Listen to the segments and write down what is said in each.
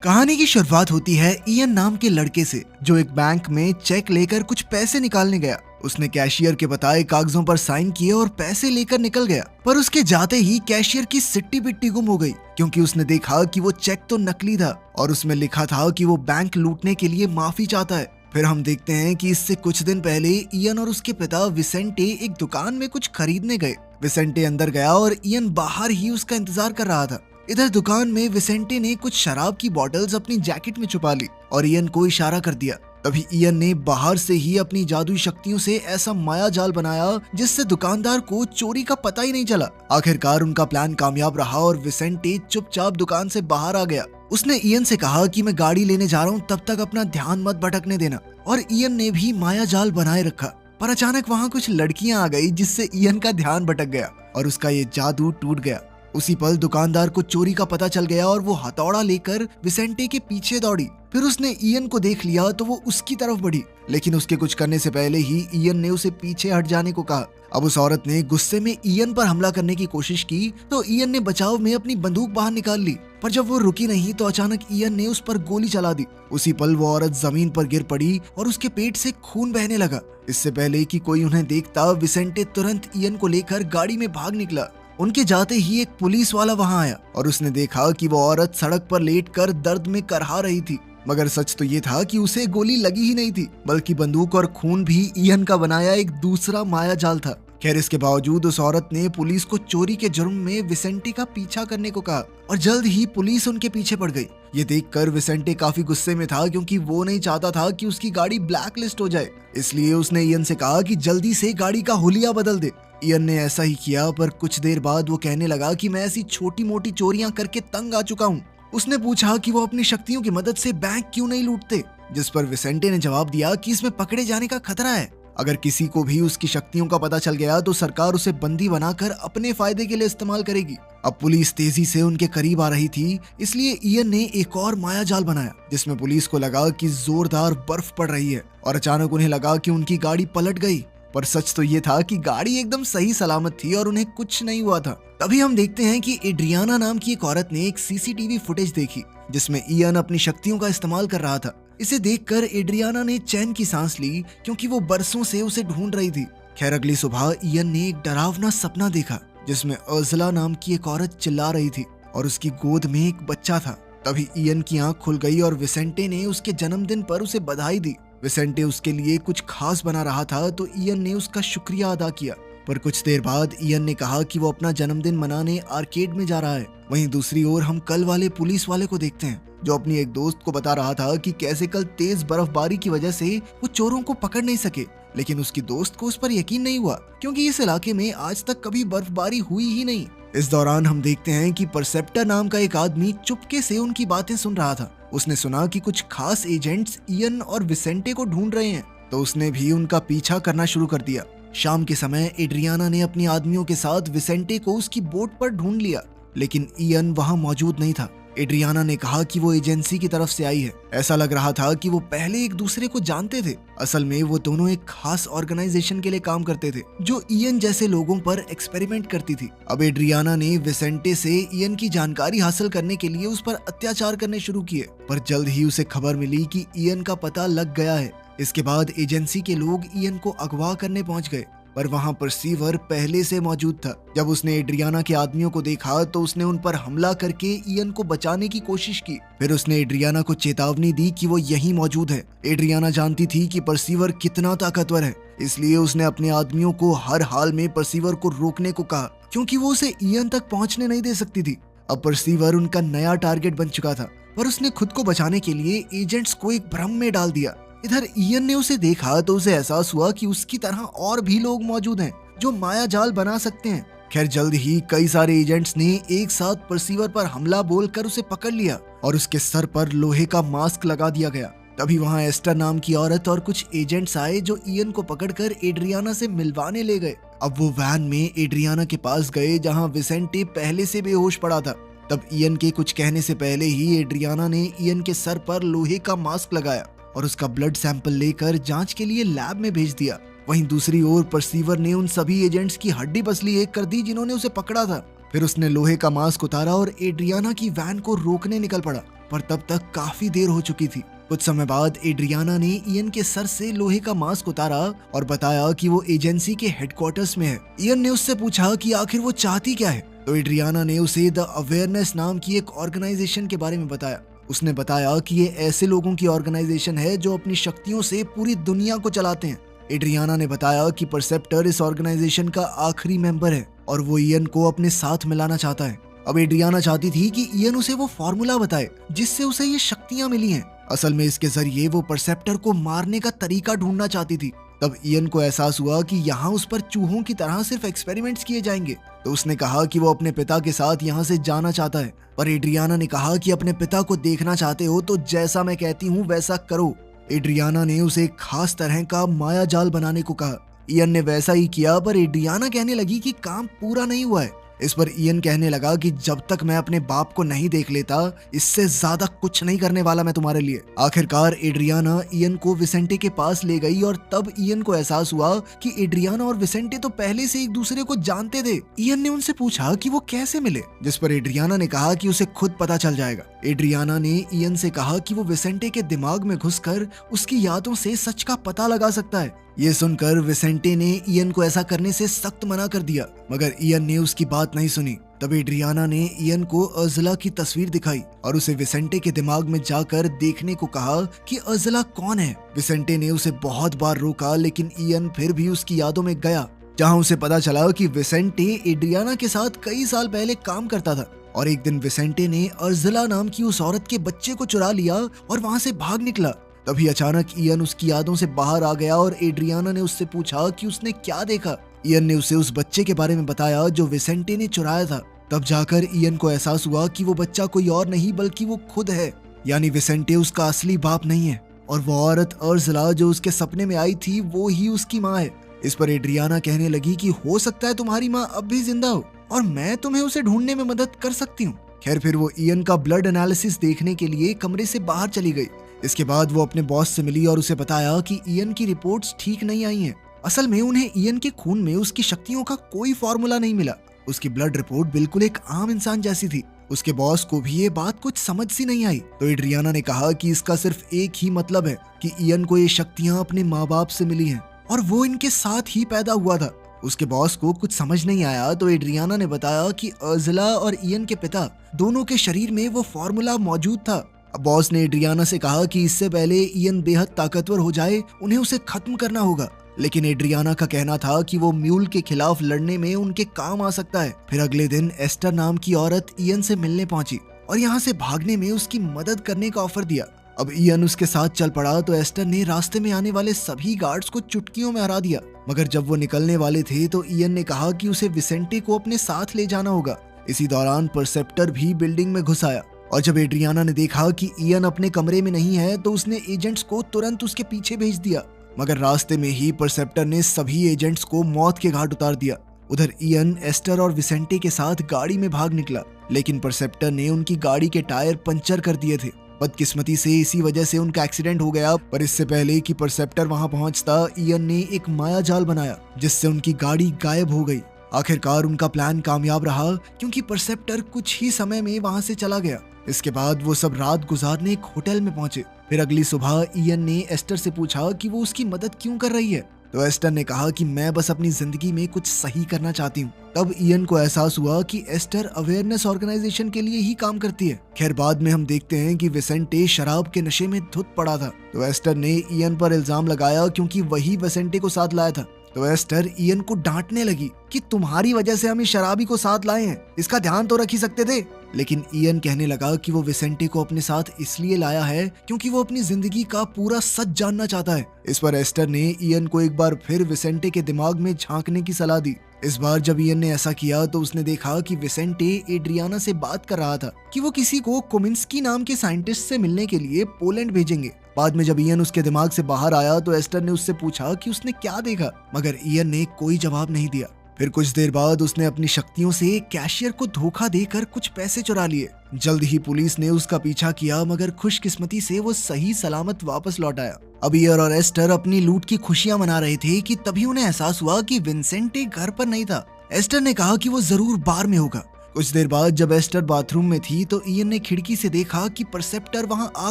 कहानी की शुरुआत होती है इयन नाम के लड़के से जो एक बैंक में चेक लेकर कुछ पैसे निकालने गया। उसने कैशियर के बताए कागजों पर साइन किए और पैसे लेकर निकल गया, पर उसके जाते ही कैशियर की सिट्टी बिट्टी गुम हो गई क्योंकि उसने देखा कि वो चेक तो नकली था और उसमें लिखा था कि वो बैंक लूटने के लिए माफी चाहता है। फिर हम देखते हैं कि इससे कुछ दिन पहले इयन और उसके पिता विसेंटे एक दुकान में कुछ खरीदने गए। विसेंटे अंदर गया और इयन बाहर ही उसका इंतजार कर रहा था। इधर दुकान में विसेंटे ने कुछ शराब की बॉटल्स अपनी जैकेट में छुपा ली और इयन को इशारा कर दिया। तभी इयन ने बाहर से ही अपनी जादुई शक्तियों से ऐसा माया जाल बनाया जिससे दुकानदार को चोरी का पता ही नहीं चला। आखिरकार उनका प्लान कामयाब रहा और विसेंटे चुपचाप दुकान से बाहर आ गया। उसने इयन से कहा कि मैं गाड़ी लेने जा रहा हूँ, तब तक अपना ध्यान मत भटकने देना। और इयन ने भी माया जाल बनाए रखा, पर अचानक वहाँ कुछ लड़कियां आ गई जिससे इयन का ध्यान भटक गया और उसका ये जादू टूट गया। उसी पल दुकानदार को चोरी का पता चल गया और वो हथौड़ा लेकर विसेंटे के पीछे दौड़ी। फिर उसने इयन को देख लिया तो वो उसकी तरफ बढ़ी, लेकिन उसके कुछ करने से पहले ही इयन ने उसे पीछे हट जाने को कहा। अब उस औरत ने गुस्से में इयन पर हमला करने की कोशिश की तो इयन ने बचाव में अपनी बंदूक बाहर निकाल ली, पर जब वो रुकी नहीं तो अचानक इयन ने उस पर गोली चला दी। उसी पल वो औरत जमीन पर गिर पड़ी और उसके पेट से खून बहने लगा। इससे पहले कि कोई उन्हें देखता, विसेंटे तुरंत इयन को लेकर गाड़ी में भाग निकला। उनके जाते ही एक पुलिस वाला वहां आया और उसने देखा कि वो औरत सड़क पर लेटकर दर्द में करहा रही थी, मगर सच तो ये था कि उसे गोली लगी ही नहीं थी, बल्कि बंदूक और खून भी इयन का बनाया एक दूसरा माया जाल था। खैर, इसके बावजूद उस औरत ने पुलिस को चोरी के जुर्म में विसेंटे का पीछा करने को कहा और जल्द ही पुलिस उनके पीछे पड़ गई। ये देखकर विसेंटे काफी गुस्से में था क्योंकि वो नहीं चाहता था कि उसकी गाड़ी ब्लैक लिस्ट हो जाए। इसलिए उसने इयन से कहा कि जल्दी से गाड़ी का हुलिया बदल दे। इयन ने ऐसा ही किया, पर कुछ देर बाद वो कहने लगा कि मैं ऐसी छोटी मोटी चोरियां करके तंग आ चुका हूँ। उसने पूछा कि वो अपनी शक्तियों की मदद से बैंक क्यों नहीं लूटते, जिस पर विसेंटे ने जवाब दिया कि इसमें पकड़े जाने का खतरा है। अगर किसी को भी उसकी शक्तियों का पता चल गया तो सरकार उसे बंदी बनाकर अपने फायदे के लिए इस्तेमाल करेगी। अब पुलिस तेजी से उनके करीब आ रही थी, इसलिए इयन ने एक और माया जाल बनाया जिसमें पुलिस को लगा कि जोरदार बर्फ पड़ रही है और अचानक उन्हें लगा कि उनकी गाड़ी पलट गई, पर सच तो ये था कि गाड़ी एकदम सही सलामत थी और उन्हें कुछ नहीं हुआ था। तभी हम देखते हैं कि एड्रियाना नाम की एक औरत ने एक सीसीटीवी फुटेज देखी जिसमें इयन अपनी शक्तियों का इस्तेमाल कर रहा था। इसे देखकर एड्रियाना ने चैन की सांस ली क्योंकि वो बरसों से उसे ढूंढ रही थी। खैर, अगली सुबह इयन ने एक डरावना सपना देखा जिसमें अर्ज़ला नाम की एक औरत चिल्ला रही थी और उसकी गोद में एक बच्चा था। तभी इयन की आंख खुल गई और विसेंटे ने उसके जन्मदिन पर उसे बधाई दी। विसेंटे उसके लिए कुछ खास बना रहा था तो इयन ने उसका शुक्रिया अदा किया, पर कुछ देर बाद इयन ने कहा कि वो अपना जन्मदिन मनाने आर्केड में जा रहा है। वहीं दूसरी ओर हम कल वाले पुलिस वाले को देखते हैं जो अपनी एक दोस्त को बता रहा था कि कैसे कल तेज बर्फबारी की वजह से वो चोरों को पकड़ नहीं सके, लेकिन उसकी दोस्त को उस पर यकीन नहीं हुआ क्योंकि इस इलाके में आज तक कभी बर्फबारी हुई ही नहीं। इस दौरान हम देखते हैं कि परसेप्टर नाम का एक आदमी चुपके से उनकी बातें सुन रहा था। उसने सुना कि कुछ खास एजेंट्स इयन और विसेंटे को ढूंढ रहे हैं, तो उसने भी उनका पीछा करना शुरू कर दिया। शाम के समय एड्रियाना ने अपनी आदमियों के साथ विसेंटे को उसकी बोट पर ढूंढ लिया, लेकिन इयन वहां मौजूद नहीं था। एड्रियाना ने कहा कि वो एजेंसी की तरफ से आई है। ऐसा लग रहा था कि वो पहले एक दूसरे को जानते थे। असल में वो दोनों एक खास ऑर्गेनाइजेशन के लिए काम करते थे जो इयन जैसे लोगों पर एक्सपेरिमेंट करती थी। अब एड्रियाना ने विसेंटे से इयन की जानकारी हासिल करने के लिए उस पर अत्याचार करने शुरू किए, पर जल्द ही उसे खबर मिली कि इयन का पता लग गया है। इसके बाद एजेंसी के लोग इयन को अगवा करने पहुंच गए, पर वहां परसीवर पहले से मौजूद था। जब उसने एड्रियाना के आदमियों को देखा तो उसने उन पर हमला करके इयन को बचाने की कोशिश की। फिर उसने एड्रियाना को चेतावनी दी कि वो यहीं मौजूद है। एड्रियाना जानती थी कि परसीवर कितना ताकतवर है, इसलिए उसने अपने आदमियों को हर हाल में परसीवर को रोकने को कहा क्योंकि वो उसे इयन तक पहुंचने नहीं दे सकती थी। अब परसीवर उनका नया टारगेट बन चुका था, पर उसने खुद को बचाने के लिए एजेंट्स को एक भ्रम में डाल दिया। इधर इयन ने उसे देखा तो उसे एहसास हुआ कि उसकी तरह और भी लोग मौजूद हैं जो माया जाल बना सकते हैं। खैर, जल्द ही कई सारे एजेंट्स ने एक साथ परसीवर पर हमला बोलकर उसे पकड़ लिया और उसके सर पर लोहे का मास्क लगा दिया गया। तभी वहां एस्टर नाम की औरत और कुछ एजेंट्स आए जो इयन को पकड़कर एड्रियाना से मिलवाने ले गए। अब वो वैन में एड्रियाना के पास गए जहाँ विसेंटे पहले से बेहोश पड़ा था। तब इयन के कुछ कहने से पहले ही एड्रियाना ने इयन के सर पर लोहे का मास्क लगाया और उसका ब्लड सैंपल लेकर जांच के लिए लैब में भेज दिया। वहीं दूसरी ओर परसीवर ने उन सभी एजेंट्स की हड्डी पसली एक कर दी जिन्होंने उसे पकड़ा था। फिर उसने लोहे का मास्क उतारा और एड्रियाना की वैन को रोकने निकल पड़ा। पर तब तक काफी देर हो चुकी थी। कुछ समय बाद एड्रियाना ने इयन के सर से लोहे का मास्क उतारा और बताया कि वो एजेंसी के हेडक्वार्टर्स में है। इयन ने उससे पूछा कि आखिर वो चाहती क्या है, तो एड्रियाना ने उसे द अवेयरनेस नाम की एक ऑर्गेनाइजेशन के बारे में बताया। उसने बताया कि ये ऐसे लोगों की ऑर्गेनाइजेशन है जो अपनी शक्तियों से पूरी दुनिया को चलाते हैं। एड्रियाना ने बताया कि परसेप्टर इस ऑर्गेनाइजेशन का आखिरी मेंबर है और वो इयन को अपने साथ मिलाना चाहता है। अब एड्रियाना चाहती थी कि इयन उसे वो फॉर्मूला बताए जिससे उसे ये शक्तियां मिली हैं। असल में इसके जरिए वो परसेप्टर को मारने का तरीका ढूंढना चाहती थी। तब इयन को एहसास हुआ कि यहाँ उस पर चूहों की तरह सिर्फ एक्सपेरिमेंट्स किए जाएंगे, तो उसने कहा कि वो अपने पिता के साथ यहाँ से जाना चाहता है। पर एड्रियाना ने कहा कि अपने पिता को देखना चाहते हो तो जैसा मैं कहती हूँ वैसा करो। एड्रियाना ने उसे एक खास तरह का माया जाल बनाने को कहा। इयन ने वैसा ही किया, पर एड्रियाना कहने लगी कि काम पूरा नहीं हुआ है। इस पर इयन कहने लगा कि जब तक मैं अपने बाप को नहीं देख लेता, इससे ज्यादा कुछ नहीं करने वाला मैं तुम्हारे लिए। आखिरकार एड्रियाना इयन को विसेंटे के पास ले गई और तब इयन को एहसास हुआ कि एड्रियाना और विसेंटे तो पहले से एक दूसरे को जानते थे। इयन ने उनसे पूछा कि वो कैसे मिले, जिस पर एड्रियाना ने कहा कि उसे खुद पता चल जाएगा। एड्रियाना ने इयन से कहा कि वो विसेंटे के दिमाग में घुसकर उसकी यादों से सच का पता लगा सकता है। ये सुनकर विसेंटे ने इयन को ऐसा करने से सख्त मना कर दिया, मगर इयन ने उसकी बात नहीं सुनी। तब एड्रियाना ने इयन को अर्ज़ला की तस्वीर दिखाई और उसे विसेंटे के दिमाग में जाकर देखने को कहा कि अर्ज़ला कौन है। विसेंटे ने उसे बहुत बार रोका, लेकिन इयन फिर भी उसकी यादों में गया, जहां उसे पता चला कि विसेंटे एड्रियाना के साथ कई साल पहले काम करता था। और एक दिन विसेंटे ने अर्ज़ला नाम की उस औरत के बच्चे को चुरा लिया और वहां से भाग निकला। तभी अचानक इयन उसकी यादों से बाहर आ गया और एड्रियाना ने उससे पूछा कि उसने क्या देखा। इयन ने उसे उस बच्चे के बारे में बताया जो विसेंटे ने चुराया था। तब जाकर इयन को एहसास हुआ कि वो बच्चा कोई और नहीं बल्कि वो खुद है, यानी विसेंटे उसका असली बाप नहीं है और वो औरत अर्ज़ला जो उसके सपने में आई थी वो ही उसकी माँ है। इस पर एड्रियाना कहने लगी कि हो सकता है तुम्हारी माँ अब भी जिंदा हो और मैं तुम्हें उसे ढूंढने में मदद कर सकती हूँ। खैर, फिर वो इयन का ब्लड एनालिसिस देखने के लिए कमरे से बाहर चली गई। इसके बाद वो अपने बॉस से मिली और उसे बताया कि इयन की रिपोर्ट्स ठीक नहीं आई हैं। असल में उन्हें इयन के खून में उसकी शक्तियों का कोई फॉर्मूला नहीं मिला। उसकी ब्लड रिपोर्ट बिल्कुल एक आम इंसान जैसी थी। उसके बॉस को भी ये बात कुछ समझ सी नहीं आई। तो एड्रियाना ने कहा कि इसका सिर्फ एक ही मतलब है कि इयन को ये शक्तियां अपने माँ बाप से मिली हैं और वो इनके साथ ही पैदा हुआ था। उसके बॉस को कुछ समझ नहीं आया, तो एड्रियाना ने बताया कि अर्ज़ला और इयन के पिता दोनों के शरीर में वो फॉर्मूला मौजूद था। अब बॉस ने एड्रियाना से कहा कि इससे पहले इयन बेहद ताकतवर हो जाए उन्हें उसे खत्म करना होगा, लेकिन एड्रियाना का कहना था कि वो म्यूल के खिलाफ लड़ने में उनके काम आ सकता है। फिर अगले दिन एस्टर नाम की औरत इयन से मिलने पहुंची और यहाँ से भागने में उसकी मदद करने का ऑफर दिया। अब इयन उसके साथ चल पड़ा तो एस्टर ने रास्ते में आने वाले सभी गार्ड्स को चुटकियों में हरा दिया। मगर जब वो निकलने वाले थे तो इयन ने कहा कि उसे विसेंटे को अपने साथ ले जाना होगा। इसी दौरान परसेप्टर भी बिल्डिंग में घुस आया और जब एड्रियाना ने देखा कि इयन अपने कमरे में नहीं है तो उसने एजेंट्स को तुरंत उसके पीछे भेज दिया। मगर रास्ते में ही परसेप्टर ने सभी एजेंट्स को मौत के घाट उतार दिया। उधर इयन एस्टर और विसेंटे के साथ गाड़ी में भाग निकला, लेकिन परसेप्टर ने उनकी गाड़ी के टायर पंचर कर दिए थे। बदकिस्मती से इसी वजह से उनका एक्सीडेंट हो गया। पर इससे पहले कि परसेप्टर वहां पहुंचता, इयन ने एक माया जाल बनाया जिससे उनकी गाड़ी गायब हो गई। आखिरकार उनका प्लान कामयाब रहा क्योंकि परसेप्टर कुछ ही समय में वहां से चला गया। इसके बाद वो सब रात गुजारने एक होटल में पहुंचे। फिर अगली सुबह इयन ने एस्टर से पूछा कि वो उसकी मदद क्यों कर रही है, तो एस्टर ने कहा कि मैं बस अपनी जिंदगी में कुछ सही करना चाहती हूँ। तब इयन को एहसास हुआ कि एस्टर अवेयरनेस ऑर्गेनाइजेशन के लिए ही काम करती है। खैर, बाद में हम देखते हैं कि विसेंटे शराब के नशे में धुत पड़ा था, तो एस्टर ने इयन पर इल्जाम लगाया क्योंकि वही विसेंटे को साथ लाया था। तो एस्टर इयन को डांटने लगी कि तुम्हारी वजह से हम इस शराबी को साथ लाए हैं, इसका ध्यान तो रख ही सकते थे। लेकिन इयन कहने लगा कि वो विसेंटे को अपने साथ इसलिए लाया है क्योंकि वो अपनी जिंदगी का पूरा सच जानना चाहता है। इस पर एस्टर ने इयन को एक बार फिर विसेंटे के दिमाग में झांकने की सलाह दी। इस बार जब इयन ने ऐसा किया तो उसने देखा कि विसेंटे एड्रियाना से बात कर रहा था कि वो किसी को कोमिंस्की नाम के साइंटिस्ट से मिलने के लिए पोलैंड भेजेंगे। बाद में जब इयन उसके दिमाग से बाहर आया तो एस्टर ने उससे पूछा कि उसने क्या देखा, मगर इयन ने कोई जवाब नहीं दिया। फिर कुछ देर बाद उसने अपनी शक्तियों से कैशियर को धोखा देकर कुछ पैसे चुरा लिए। जल्द ही पुलिस ने उसका पीछा किया, मगर खुशकिस्मती से वो सही सलामत वापस लौट आया। अब इयर और एस्टर अपनी लूट की खुशियां मना रहे थे कि तभी उन्हें एहसास हुआ कि विंसेंटे घर पर नहीं था। एस्टर ने कहा कि वो जरूर बार में होगा। कुछ देर बाद जब एस्टर बाथरूम में थी तो इयन ने खिड़की से देखा कि परसेप्टर वहां आ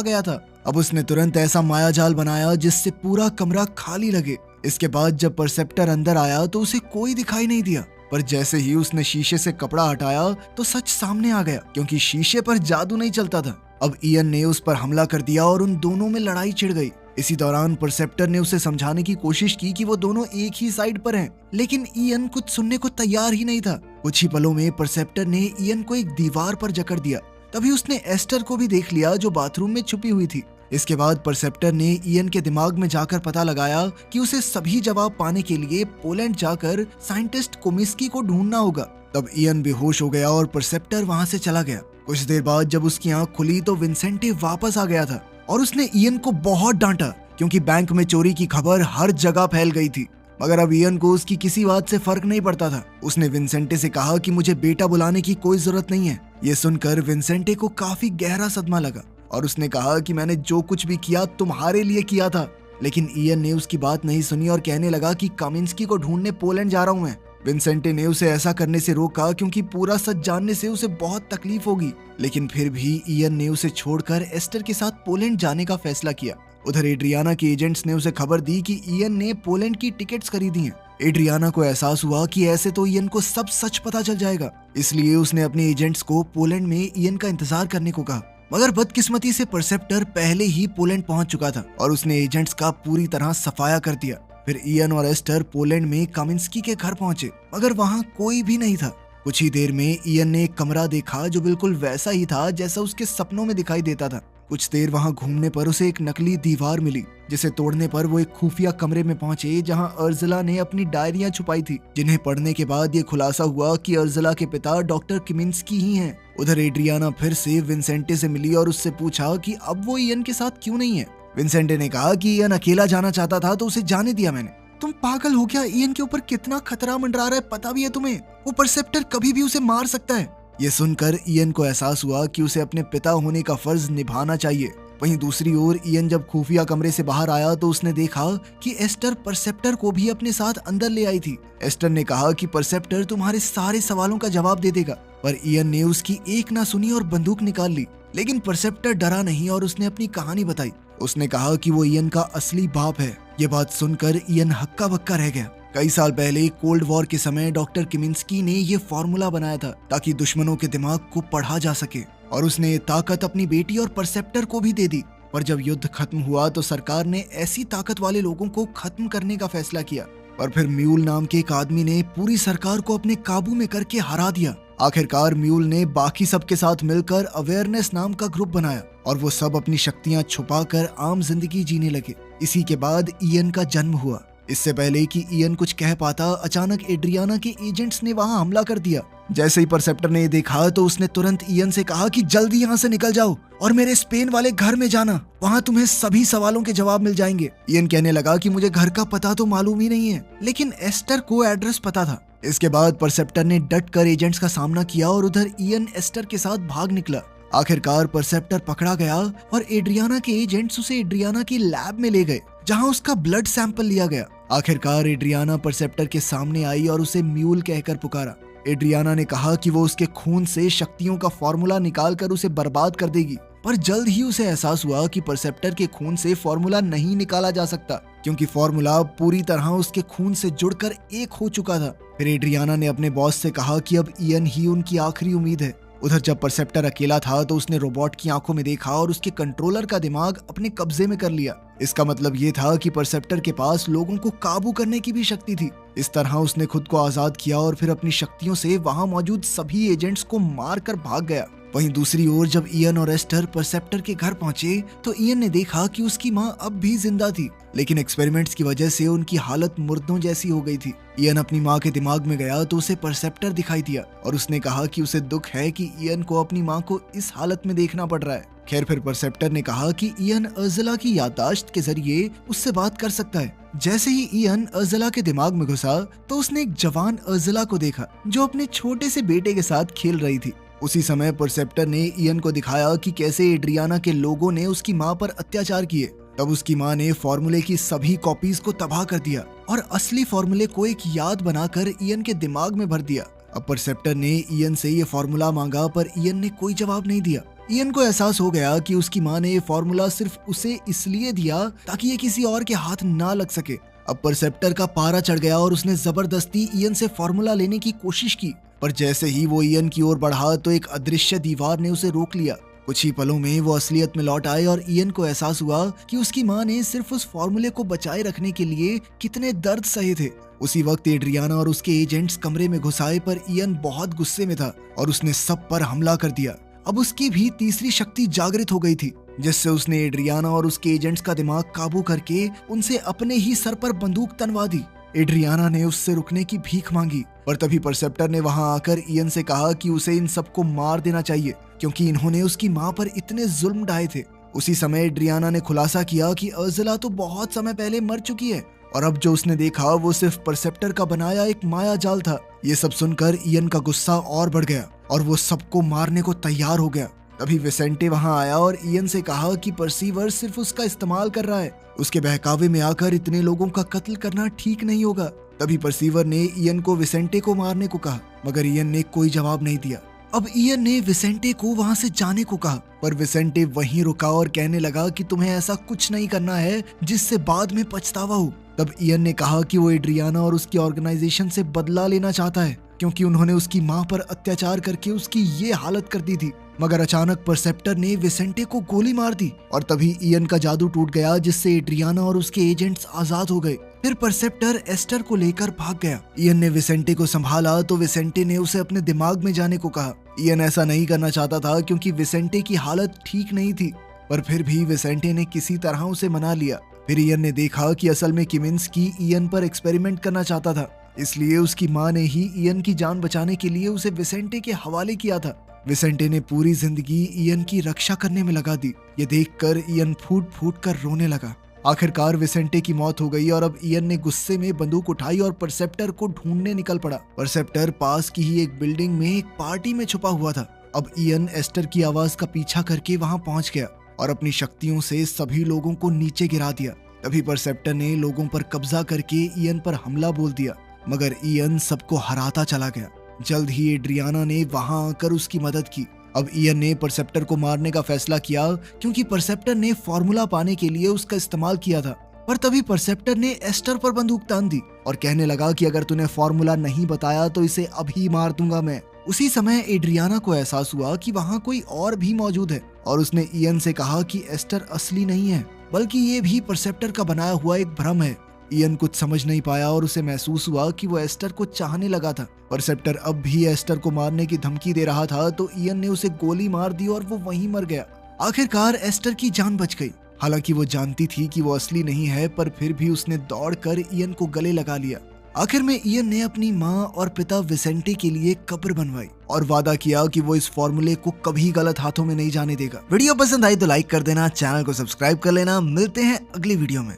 गया था। अब उसने तुरंत ऐसा मायाजाल बनाया जिससे पूरा कमरा खाली लगे। इसके बाद जब परसेप्टर अंदर आया तो उसे कोई दिखाई नहीं दिया, पर जैसे ही उसने शीशे से कपड़ा हटाया तो सच सामने आ गया, क्योंकि शीशे पर जादू नहीं चलता था। अब इयन ने उस पर हमला कर दिया और उन दोनों में लड़ाई छिड़ गई। इसी दौरान परसेप्टर ने उसे समझाने की कोशिश की कि वो दोनों एक ही साइड पर हैं, लेकिन इयन कुछ सुनने को तैयार ही नहीं था। कुछ ही पलों में परसेप्टर ने इयन को एक दीवार पर जकड़ दिया। तभी उसने एस्टर को भी देख लिया जो बाथरूम में छुपी हुई थी। इसके बाद परसेप्टर ने इयन के दिमाग में जाकर पता लगाया कि उसे सभी जवाब पाने के लिए पोलैंड जाकर साइंटिस्ट कोमिस्की को ढूंढना होगा। तब इयन बेहोश हो गया और परसेप्टर वहां से चला गया। कुछ देर बाद जब उसकी आंख खुली तो विंसेंटे वापस आ गया था और उसने इयन को बहुत डांटा, क्योंकि बैंक में चोरी की खबर हर जगह फैल गई थी। मगर अब इयन को उसकी किसी बात से फर्क नहीं पड़ता था। उसने विंसेंटे से कहा कि मुझे बेटा बुलाने की कोई जरूरत नहीं है। ये सुनकर विंसेंटे को काफी गहरा सदमा लगा और उसने कहा कि मैंने जो कुछ भी किया तुम्हारे लिए किया था। लेकिन इयन ने उसकी बात नहीं सुनी और कहने लगा कि कामिंस्की को ढूंढने पोलैंड जा रहा हूं मैं। विंसेंटे ने उसे ऐसा करने से रोका, क्योंकि पूरा सच जानने से उसे बहुत तकलीफ होगी। लेकिन फिर भी इयन ने उसे छोड़कर एस्टर के साथ पोलैंड जाने का फैसला किया। उधर एड्रियाना के एजेंट्स ने उसे खबर दी कि इयन ने पोलैंड की टिकट्स खरीदी हैं। एड्रियाना को एहसास हुआ कि ऐसे तो इयन को सब सच पता चल जाएगा, इसलिए उसने अपने एजेंट्स को पोलैंड में इयन का इंतजार करने को कहा। मगर बदकिस्मती से परसेप्टर पहले ही पोलैंड पहुंच चुका था और उसने एजेंट्स का पूरी तरह सफाया कर दिया। फिर इयन और एस्टर पोलैंड में कामिंस्की के घर पहुंचे, मगर वहां कोई भी नहीं था। कुछ ही देर में इयन ने एक कमरा देखा जो बिल्कुल वैसा ही था जैसा उसके सपनों में दिखाई देता था। कुछ देर वहां घूमने पर उसे एक नकली दीवार मिली, जिसे तोड़ने पर वो एक खुफिया कमरे में पहुंचे जहां अर्जुला ने अपनी डायरियां छुपाई थी, जिन्हें पढ़ने के बाद ये खुलासा हुआ कि अर्जुला के पिता डॉक्टर किमिंस्की ही हैं। उधर एड्रियाना फिर से विंसेंटे से मिली और उससे पूछा कि अब वो इयन के साथ क्यों नहीं है। विंसेंटे ने कहा कि इयन अकेला जाना चाहता था तो उसे जाने दिया मैंने। तुम पागल हो क्या? इयन के ऊपर कितना खतरा मंडरा रहा है पता भी है तुम्हें? वो परसेप्टर कभी भी उसे मार सकता है। ये सुनकर इयन को एहसास हुआ कि उसे अपने पिता होने का फर्ज निभाना चाहिए। वहीं दूसरी ओर इयन जब खुफिया कमरे से बाहर आया तो उसने देखा कि एस्टर परसेप्टर को भी अपने साथ अंदर ले आई थी। एस्टर ने कहा कि परसेप्टर तुम्हारे सारे सवालों का जवाब दे देगा, पर इयन ने उसकी एक ना सुनी और बंदूक निकाल ली। लेकिन परसेप्टर डरा नहीं और उसने अपनी कहानी बताई। उसने कहा कि वो इयन का असली बाप है। ये बात सुनकर इयन हक्का बक्का रह गया। कई साल पहले कोल्ड वॉर के समय डॉक्टर किमिंस्की ने ये फॉर्मूला बनाया था ताकि दुश्मनों के दिमाग को पढ़ा जा सके, और उसने ये ताकत अपनी बेटी और परसेप्टर को भी दे दी। पर जब युद्ध खत्म हुआ तो सरकार ने ऐसी ताकत वाले लोगों को खत्म करने का फैसला किया, पर फिर म्यूल नाम के एक आदमी ने पूरी सरकार को अपने काबू में करके हरा दिया। आखिरकार म्यूल ने बाकी सबके साथ मिलकर अवेयरनेस नाम का ग्रुप बनाया और वो सब अपनी शक्तियां छुपाकर आम जिंदगी जीने लगे। इसी के बाद इयन का जन्म हुआ। इससे पहले कि इयन कुछ कह पाता, अचानक एड्रियाना के एजेंट्स ने वहां हमला कर दिया। जैसे ही परसेप्टर ने ये देखा तो उसने तुरंत इयन से कहा कि जल्दी यहाँ से निकल जाओ और मेरे स्पेन वाले घर में जाना, वहाँ तुम्हें सभी सवालों के जवाब मिल जाएंगे। इयन कहने लगा कि मुझे घर का पता तो मालूम ही नहीं है, लेकिन एस्टर को एड्रेस पता था। इसके बाद परसेप्टर ने डट कर एजेंट्स का सामना किया और उधर इयन एस्टर के साथ भाग निकला। आखिरकार परसेप्टर पकड़ा गया और एड्रियाना के एजेंट्स उसे एड्रियाना की लैब में ले गए, जहां उसका ब्लड सैंपल लिया गया। आखिरकार एड्रियाना परसेप्टर के सामने आई और उसे म्यूल कहकर पुकारा। एड्रियाना ने कहा कि वो उसके खून से शक्तियों का फॉर्मूला निकालकर उसे बर्बाद कर देगी, पर जल्द ही उसे एहसास हुआ कि परसेप्टर के खून से फॉर्मूला नहीं निकाला जा सकता, क्योंकि फॉर्मूला पूरी तरह उसके खून से जुड़कर एक हो चुका था। फिर एड्रियाना ने अपने बॉस से कहा कि अब इयन ही उनकी आखिरी उम्मीद है। उधर जब परसेप्टर अकेला था तो उसने रोबोट की आंखों में देखा और उसके कंट्रोलर का दिमाग अपने कब्जे में कर लिया। इसका मतलब ये था कि परसेप्टर के पास लोगों को काबू करने की भी शक्ति थी। इस तरह उसने खुद को आजाद किया और फिर अपनी शक्तियों से वहां मौजूद सभी एजेंट्स को मार कर भाग गया। वहीं दूसरी ओर जब इयन और एस्टर परसेप्टर के घर पहुंचे तो इयन ने देखा कि उसकी मां अब भी जिंदा थी, लेकिन एक्सपेरिमेंट्स की वजह से उनकी हालत मुर्दों जैसी हो गई थी। इयन अपनी मां के दिमाग में गया तो उसे परसेप्टर दिखाई दिया और उसने कहा कि उसे दुख है कि इयन को अपनी मां को इस हालत में देखना पड़ रहा है। खैर फिर परसेप्टर ने कहा कि इयन अर्जुला की याददाश्त के जरिए उससे बात कर सकता है। जैसे ही इयन अर्जुला के दिमाग में घुसा तो उसने एक जवान अर्जुला को देखा जो अपने छोटे से बेटे के साथ खेल रही थी। उसी समय परसेप्टर ने इयन को दिखाया कि कैसे एड्रियाना के लोगों ने उसकी मां पर अत्याचार किए। तब उसकी मां ने फॉर्मूले की सभी कॉपीज को तबाह कर दिया और असली फॉर्मूले को एक याद बनाकर इयन के दिमाग में भर दिया। अब परसेप्टर ने ईयन से ये फॉर्मूला मांगा पर ईयन ने कोई जवाब नहीं दिया। ईयन को एहसास हो गया कि उसकी माँ ने ये फॉर्मूला सिर्फ उसे इसलिए दिया ताकि ये किसी और के हाथ ना लग सके। अब परसेप्टर का पारा चढ़ गया और उसने जबरदस्ती ईयन से फॉर्मूला लेने की कोशिश की, पर जैसे ही वो ईयन की ओर बढ़ा तो एक अदृश्य दीवार ने उसे रोक लिया। कुछ ही पलों में वो असलियत में लौट आए और ईयन को एहसास हुआ कि उसकी माँ ने सिर्फ उस फॉर्मूले को बचाए रखने के लिए कितने दर्द सहे थे। उसी वक्त एड्रियाना और उसके एजेंट्स कमरे में घुस आए पर ईयन बहुत गुस्से में था और उसने सब पर हमला कर दिया। अब उसकी भी तीसरी शक्ति जागृत हो गई थी, जिससे उसने एड्रियाना और उसके एजेंट्स का दिमाग काबू करके उनसे अपने ही सर पर बंदूक तनवा दी। एड्रियाना ने उससे रुकने की भीख मांगी, पर तभी परसेप्टर ने वहां आकर ईयन से कहा कि उसे इन सबको मार देना चाहिए क्योंकि इन्होंने उसकी माँ पर इतने जुल्म ढाए थे। उसी समय एड्रियाना ने खुलासा किया कि अर्जुला तो बहुत समय पहले मर चुकी है और अब जो उसने देखा वो सिर्फ परसेप्टर का बनाया एक माया जाल था। ये सब सुनकर ईयन का गुस्सा और बढ़ गया और वो सबको मारने को तैयार हो गया। तभी विसेंटे वहां आया और ईयन से कहा कि परसीवर सिर्फ उसका इस्तेमाल कर रहा है, उसके बहकावे में आकर इतने लोगों का कत्ल करना ठीक नहीं होगा। तभी परसीवर ने ईयन को विसेंटे को मारने को कहा, मगर ईयन ने कोई जवाब नहीं दिया। अब ईयन ने विसेंटे को वहां से जाने को कहा, पर विसेंटे वहीं रुका और कहने लगा कि तुम्हें ऐसा कुछ नहीं करना है जिससे बाद में पछतावा हो। तब ईयन ने कहा कि वो एड्रियाना और उसकी ऑर्गेनाइजेशन से बदला लेना चाहता है क्योंकि उन्होंने उसकी माँ पर अत्याचार करके उसकी ये हालत कर दी थी। मगर अचानक परसेप्टर ने विसेंटे को गोली मार दी और तभी ईयन का जादू टूट गया, जिससे एड्रियाना और उसके एजेंट्स आजाद हो गए। फिर परसेप्टर एस्टर को लेकर भाग गया। ईयन ने विसेंटे को संभाला तो विसेंटे ने उसे अपने दिमाग में जाने को कहा। ईयन ऐसा नहीं करना चाहता था क्योंकि विसेंटे की हालत ठीक नहीं थी, पर फिर भी विसेंटे ने किसी तरह उसे मना लिया। फिर ईयन ने देखा कि असल में किमिंस्की ईयन पर एक्सपेरिमेंट करना चाहता था, इसलिए उसकी माँ ने ही ईयन की जान बचाने के लिए उसे विसेंटे के हवाले किया था। विसेंटे ने पूरी जिंदगी ईयन की रक्षा करने में लगा दी। ये देखकर ईयन फूट फूट कर रोने लगा। आखिरकार विसेंटे की मौत हो गई और अब ईयन ने गुस्से में बंदूक उठाई और परसेप्टर को ढूंढने निकल पड़ा। परसेप्टर पास की ही एक बिल्डिंग में एक पार्टी में छुपा हुआ था। अब ईयन एस्टर की आवाज का पीछा करके वहां पहुंच गया और अपनी शक्तियों से सभी लोगों को नीचे गिरा दिया। तभी परसेप्टर ने लोगों पर कब्जा करके ईयन पर हमला बोल दिया, मगर ईयन सबको हराता चला गया। जल्द ही एड्रियाना ने वहां आकर उसकी मदद की। अब ईयन ने परसेप्टर को मारने का फैसला किया क्योंकि परसेप्टर ने फॉर्मूला पाने के लिए उसका इस्तेमाल किया था। पर तभी परसेप्टर ने एस्टर पर बंदूक तान दी और कहने लगा कि अगर तूने फॉर्मूला नहीं बताया तो इसे अभी मार दूंगा मैं। उसी समय एड्रियाना को एहसास हुआ कि वहां कोई और भी मौजूद है और उसने ईयन से कहा कि एस्टर असली नहीं है, बल्कि ये भी परसेप्टर का बनाया हुआ एक भ्रम है। ईयन कुछ समझ नहीं पाया और उसे महसूस हुआ कि वो एस्टर को चाहने लगा था। परसेप्टर अब भी एस्टर को मारने की धमकी दे रहा था तो ईयन ने उसे गोली मार दी और वो वहीं मर गया। आखिरकार एस्टर की जान बच गई। हालांकि वो जानती थी कि वो असली नहीं है, पर फिर भी उसने दौड़कर ईयन को गले लगा लिया। आखिर में ईयन ने अपनी माँ और पिता विसेंटे के लिए कब्र बनवाई और वादा किया कि वो इस फॉर्मूले को कभी गलत हाथों में नहीं जाने देगा। वीडियो पसंद आई तो लाइक कर देना, चैनल को सब्सक्राइब कर लेना। मिलते हैं अगली वीडियो में।